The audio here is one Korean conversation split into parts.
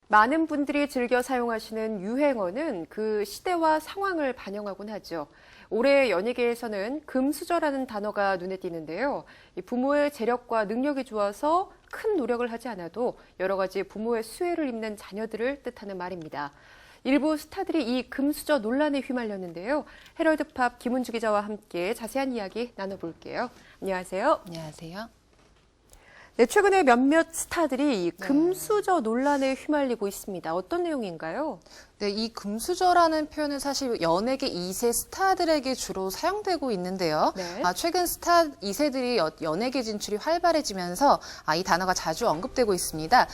많은 분들이 즐겨 사용하시는 유행어는 그 시대와 상황을 반영하곤 하죠. 올해 연예계에서는 금수저라는 단어가 눈에 띄는데요. 이 부모의 재력과 능력이 좋아서 큰 노력을 하지 않아도 여러 가지 부모의 수혜를 입는 자녀들을 뜻하는 말입니다. 일부 스타들이 이 금수저 논란에 휘말렸는데요. 헤럴드팝 김은주 기자와 함께 자세한 이야기 나눠볼게요. 안녕하세요. 안녕하세요. 네, 최근에 몇몇 스타들이 이 금수저 논란에 휘말리고 있습니다. 어떤 내용인가요? 네, 이 금수저라는 표현은 사실 연예계 2세 스타들에게 주로 사용되고 있는데요. 네. 최근 스타 2세들이 연예계 진출이 활발해지면서 이 단어가 자주 언급되고 있습니다.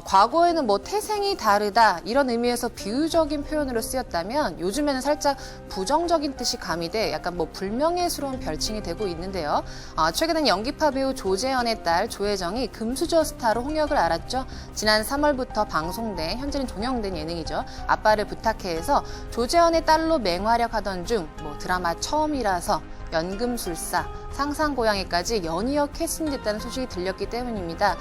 과거에는 뭐 태생이 다르다 이런 의미에서 비유적인 표현으로 쓰였다면 요즘에는 살짝 부정적인 뜻이 가미돼 약간 뭐 불명예스러운 별칭이 되고 있는데요. 최근엔 연기파 배우 조재현의 딸 조혜정이 금수저 스타로 홍역을 알았죠. 지난 3월부터 방송된 현재는 종영된 예능이죠. 아빠를 부탁해에서 조재현의 딸로 맹활약하던 중 드라마 처음이라서 연금술사, 상상고양이까지 연이어 캐스팅됐다는 소식이 들렸기 때문입니다.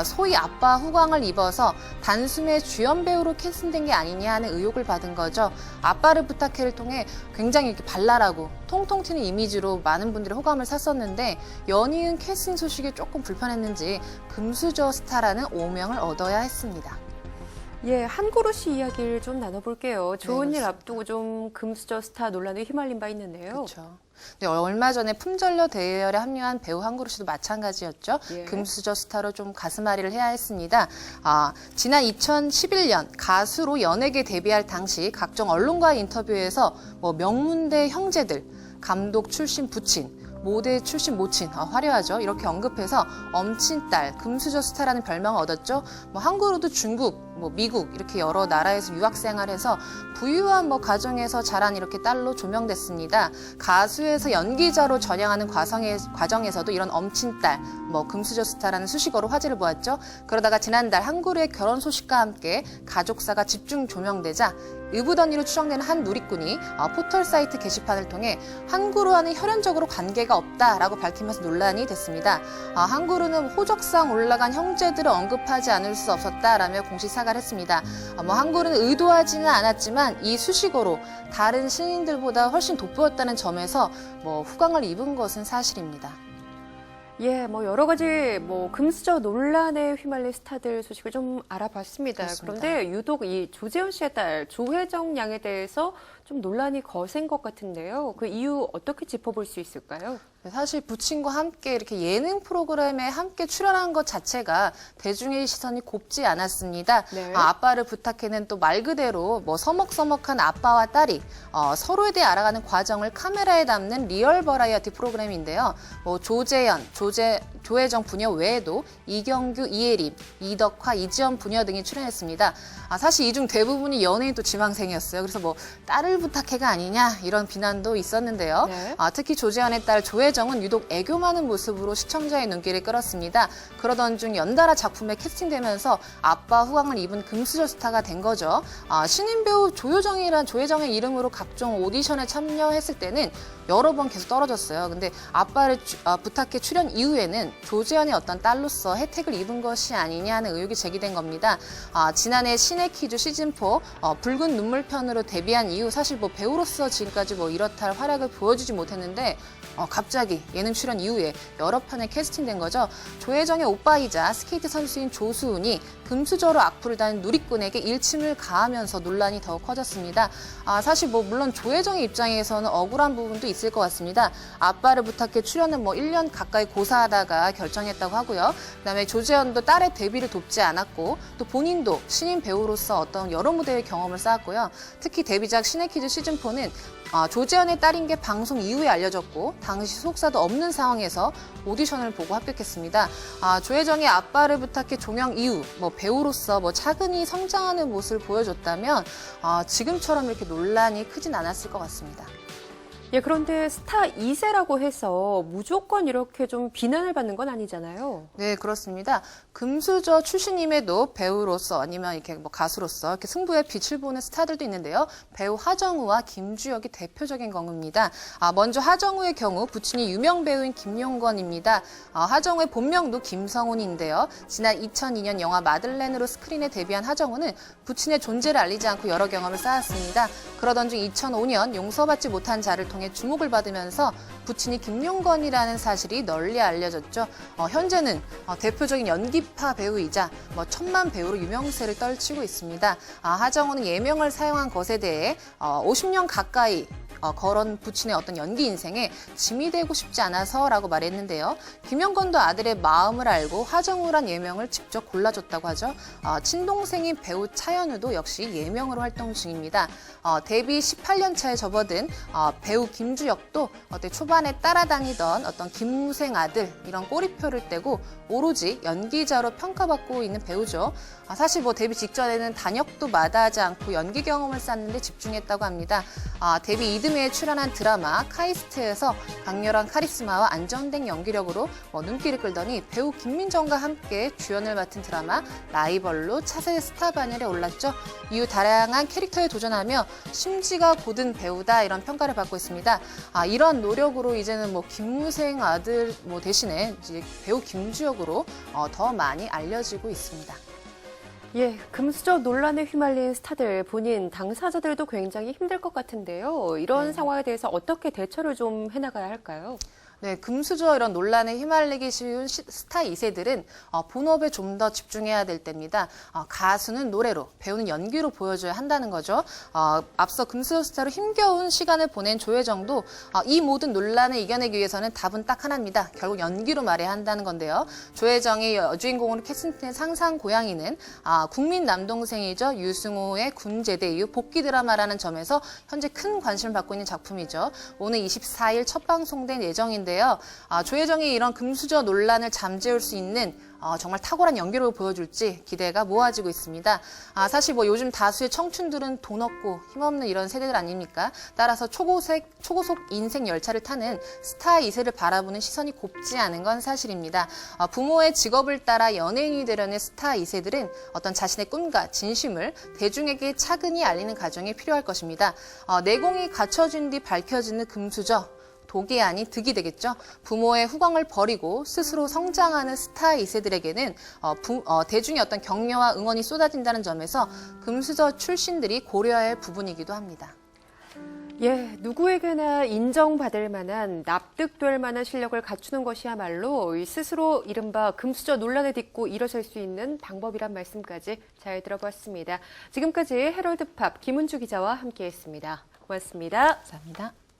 소위 아빠 후광을 입어서 단숨에 주연 배우로 캐스팅된 게 아니냐 하는 의혹을 받은 거죠. 아빠를 부탁해를 통해 굉장히 이렇게 발랄하고 통통 튀는 이미지로 많은 분들이 호감을 샀었는데 연이은 캐스팅 소식이 조금 불편했는지 금수저 스타라는 오명을 얻어야 했습니다. 예, 한 그릇이 이야기를 좀 나눠볼게요. 좋은 네, 일 앞두고 좀 금수저 스타 논란에 휘말린 바 있는데요. 그렇죠. 네, 얼마 전에 품절녀 대열에 합류한 배우 한그루 씨도 마찬가지였죠. 예. 금수저 스타로 좀 가슴앓이를 해야 했습니다. 지난 2011년 가수로 연예계 데뷔할 당시 각종 언론과의 인터뷰에서 명문대 형제들, 감독 출신 부친, 모델 출신 모친, 화려하죠. 이렇게 언급해서 엄친딸, 금수저 스타라는 별명을 얻었죠. 한국으로도 중국, 미국 이렇게 여러 나라에서 유학 생활해서 부유한 가정에서 자란 이렇게 딸로 조명됐습니다. 가수에서 연기자로 전향하는 과정에서도 이런 엄친딸, 금수저 스타라는 수식어로 화제를 보았죠. 그러다가 지난달 한그루의 결혼 소식과 함께 가족사가 집중 조명되자 의붓언니로 추정되는 한 누리꾼이 포털 사이트 게시판을 통해 한그루와는 혈연적으로 관계가 없다라고 밝히면서 논란이 됐습니다. 한그루는 호적상 올라간 형제들을 언급하지 않을 수 없었다라며 공식 사과를 했습니다. 한그루는 의도하지는 않았지만 이 수식어로 다른 신인들보다 훨씬 돋보였다는 점에서 후광을 입은 것은 사실입니다. 예, 여러 가지 금수저 논란에 휘말린 스타들 소식을 좀 알아봤습니다. 그렇습니다. 그런데 유독 이 조재현 씨의 딸 조혜정 양에 대해서 좀 논란이 거센 것 같은데요. 그 이유 어떻게 짚어볼 수 있을까요? 사실 부친과 함께 이렇게 예능 프로그램에 함께 출연한 것 자체가 대중의 시선이 곱지 않았습니다. 네. 아빠를 부탁해는 또 말 그대로 서먹서먹한 아빠와 딸이 서로에 대해 알아가는 과정을 카메라에 담는 리얼 버라이어티 프로그램인데요. 조재현, 조혜정 부녀 외에도 이경규, 이혜림, 이덕화, 이지연 부녀 등이 출연했습니다. 사실 이 중 대부분이 연예인 또 지망생이었어요. 그래서 딸을 부탁해가 아니냐 이런 비난도 있었는데요. 네. 특히 조재현의 딸 조혜정은 유독 애교 많은 모습으로 시청자의 눈길을 끌었습니다. 그러던 중 연달아 작품에 캐스팅되면서 아빠 후광을 입은 금수저 스타가 된 거죠. 신인 배우 조효정이란 조혜정의 이름으로 각종 오디션에 참여했을 때는 여러 번 계속 떨어졌어요. 근데 아빠를 부탁해 출연 이후에는 조재현의 어떤 딸로서 혜택을 입은 것이 아니냐 하는 의혹이 제기된 겁니다. 지난해 신의 퀴즈 시즌4 붉은 눈물편으로 데뷔한 이후 사실 배우로서 지금까지 이렇다 할 활약을 보여주지 못했는데 갑자기 예능 출연 이후에 여러 편에 캐스팅된 거죠. 조혜정의 오빠이자 스케이트 선수인 조수은이 금수저로 악플을 단 누리꾼에게 일침을 가하면서 논란이 더욱 커졌습니다. 사실 물론 조혜정의 입장에서는 억울한 부분도 있을 것 같습니다. 아빠를 부탁해 출연은 1년 가까이 고사하다가 결정했다고 하고요. 그다음에 조재현도 딸의 데뷔를 돕지 않았고 또 본인도 신인 배우로서 어떤 여러 무대의 경험을 쌓았고요. 특히 데뷔작 신의 퀴즈 시즌4는 조재현의 딸인 게 방송 이후에 알려졌고 당시 소속사도 없는 상황에서 오디션을 보고 합격했습니다. 조혜정이 아빠를 부탁해 종영 이후 배우로서 차근히 성장하는 모습을 보여줬다면 지금처럼 이렇게 논란이 크진 않았을 것 같습니다. 예, 그런데 스타 2세라고 해서 무조건 이렇게 좀 비난을 받는 건 아니잖아요. 네, 그렇습니다. 금수저 출신임에도 배우로서 아니면 이렇게 뭐 가수로서 이렇게 승부에 빛을 보는 스타들도 있는데요. 배우 하정우와 김주혁이 대표적인 경우입니다. 먼저 하정우의 경우 부친이 유명 배우인 김용건입니다. 하정우의 본명도 김성훈인데요. 지난 2002년 영화 마들렌으로 스크린에 데뷔한 하정우는 부친의 존재를 알리지 않고 여러 경험을 쌓았습니다. 그러던 중 2005년 용서받지 못한 자를 통해 주목을 받으면서 부친이 김용건이라는 사실이 널리 알려졌죠. 현재는 대표적인 연기파 배우이자 천만 배우로 유명세를 떨치고 있습니다. 하정우는 예명을 사용한 것에 대해 50년 가까이 걸은 부친의 어떤 연기 인생에 짐이 되고 싶지 않아서라고 말했는데요. 김용건도 아들의 마음을 알고 하정우란 예명을 직접 골라줬다고 하죠. 친동생인 배우 차현우도 역시 예명으로 활동 중입니다. 데뷔 18년 차에 접어든 배우 김주혁도 초반에 따라다니던 어떤 김무생 아들 이런 꼬리표를 떼고 오로지 연기자로 평가받고 있는 배우죠. 사실 데뷔 직전에는 단역도 마다하지 않고 연기 경험을 쌓는데 집중했다고 합니다. 데뷔 이듬해에 출연한 드라마 카이스트에서 강렬한 카리스마와 안정된 연기력으로 눈길을 끌더니 배우 김민정과 함께 주연을 맡은 드라마 라이벌로 차세대 스타 반열에 올랐죠. 이후 다양한 캐릭터에 도전하며 심지가 고든 배우다 이런 평가를 받고 있습니다. 이런 노력으로 이제는 김무생 아들 대신에 이제 배우 김주혁으로 더 많이 알려지고 있습니다. 예, 금수저 논란에 휘말린 스타들 본인 당사자들도 굉장히 힘들 것 같은데요. 이런 상황에 대해서 어떻게 대처를 좀 해나가야 할까요? 네, 금수저 이런 논란에 휘말리기 쉬운 스타 2세들은 본업에 좀 더 집중해야 될 때입니다. 가수는 노래로, 배우는 연기로 보여줘야 한다는 거죠. 앞서 금수저 스타로 힘겨운 시간을 보낸 조혜정도 이 모든 논란을 이겨내기 위해서는 답은 딱 하나입니다. 결국 연기로 말해야 한다는 건데요. 조혜정이 여주인공으로 캐스팅된 상상 고양이는 국민 남동생이죠. 유승호의 군 제대 이후 복귀 드라마라는 점에서 현재 큰 관심을 받고 있는 작품이죠. 오늘 24일 첫 방송된 예정인데 조혜정이 이런 금수저 논란을 잠재울 수 있는 정말 탁월한 연기로 보여줄지 기대가 모아지고 있습니다. 사실 요즘 다수의 청춘들은 돈 없고 힘없는 이런 세대들 아닙니까? 따라서 초고속 인생 열차를 타는 스타 2세를 바라보는 시선이 곱지 않은 건 사실입니다. 부모의 직업을 따라 연예인이 되려는 스타 2세들은 어떤 자신의 꿈과 진심을 대중에게 차근히 알리는 과정이 필요할 것입니다. 내공이 갖춰진 뒤 밝혀지는 금수저. 독이 아닌 득이 되겠죠. 부모의 후광을 버리고 스스로 성장하는 스타 2세들에게는 대중의 어떤 격려와 응원이 쏟아진다는 점에서 금수저 출신들이 고려해야 할 부분이기도 합니다. 예, 누구에게나 인정받을 만한, 납득될 만한 실력을 갖추는 것이야말로 스스로 이른바 금수저 논란에 딛고 일어설 수 있는 방법이란 말씀까지 잘 들어봤습니다. 지금까지 헤럴드팝 김은주 기자와 함께했습니다. 고맙습니다. 감사합니다.